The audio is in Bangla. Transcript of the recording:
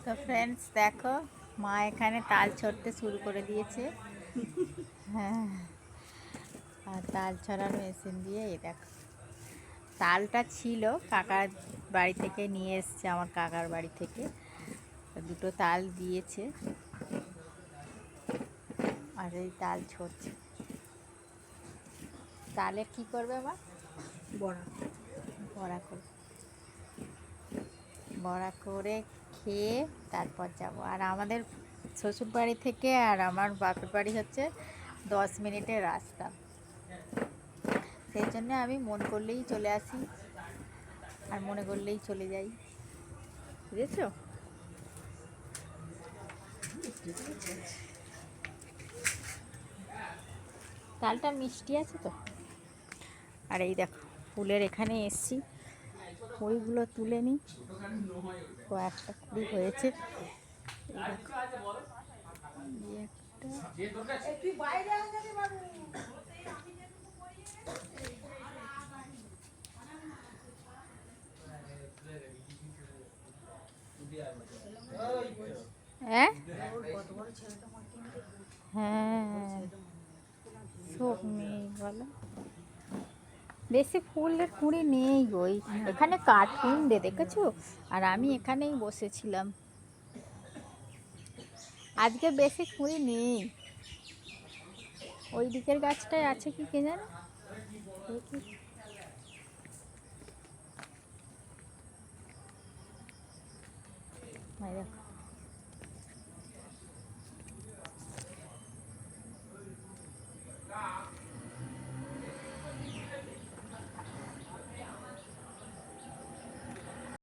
তো ফ্রেন্ডস দেখো, মা এখানে তাল ছড়তে শুরু করে দিয়েছে। হ্যাঁ, আর তাল ছড়ার মেশিন দিয়ে এই দেখো, তালটা ছিল কাকার বাড়ি থেকে নিয়ে এসছে, আমার কাকার বাড়ি থেকে দুটো তাল দিয়েছে। আর এই তাল ছড়ছে। তালের কি করবে মা? বড়া বড়া করবে। বড়া করে খেয়ে তারপর যাব। আর আমাদের শ্বশুর বাড়ি থেকে আর আমার বাপের বাড়ি হচ্ছে 10 মিনিটের রাস্তা। সেই জন্য আমি মন করলেই চলে আসি আর মনে করলেই চলে যাই, বুঝেছ? তালটা মিষ্টি আছে তো। আর এই দেখো, ফুলের এখানে এসছি, কুড়িগুলো তুলে নিই। কয়েকটা কুড়ি হয়েছে। হ্যাঁ হ্যাঁ, শোক নেই বলো, বেশি ফুলের কুঁড়ি নেই ওই এখানে কার্টুন দে দেখেছো। আর আমি এখানেই বসেছিলাম, আজকে বেশি কুঁড়ি নেই। ওই দিকের গাছটায় আছে কি কে জানে। দেখো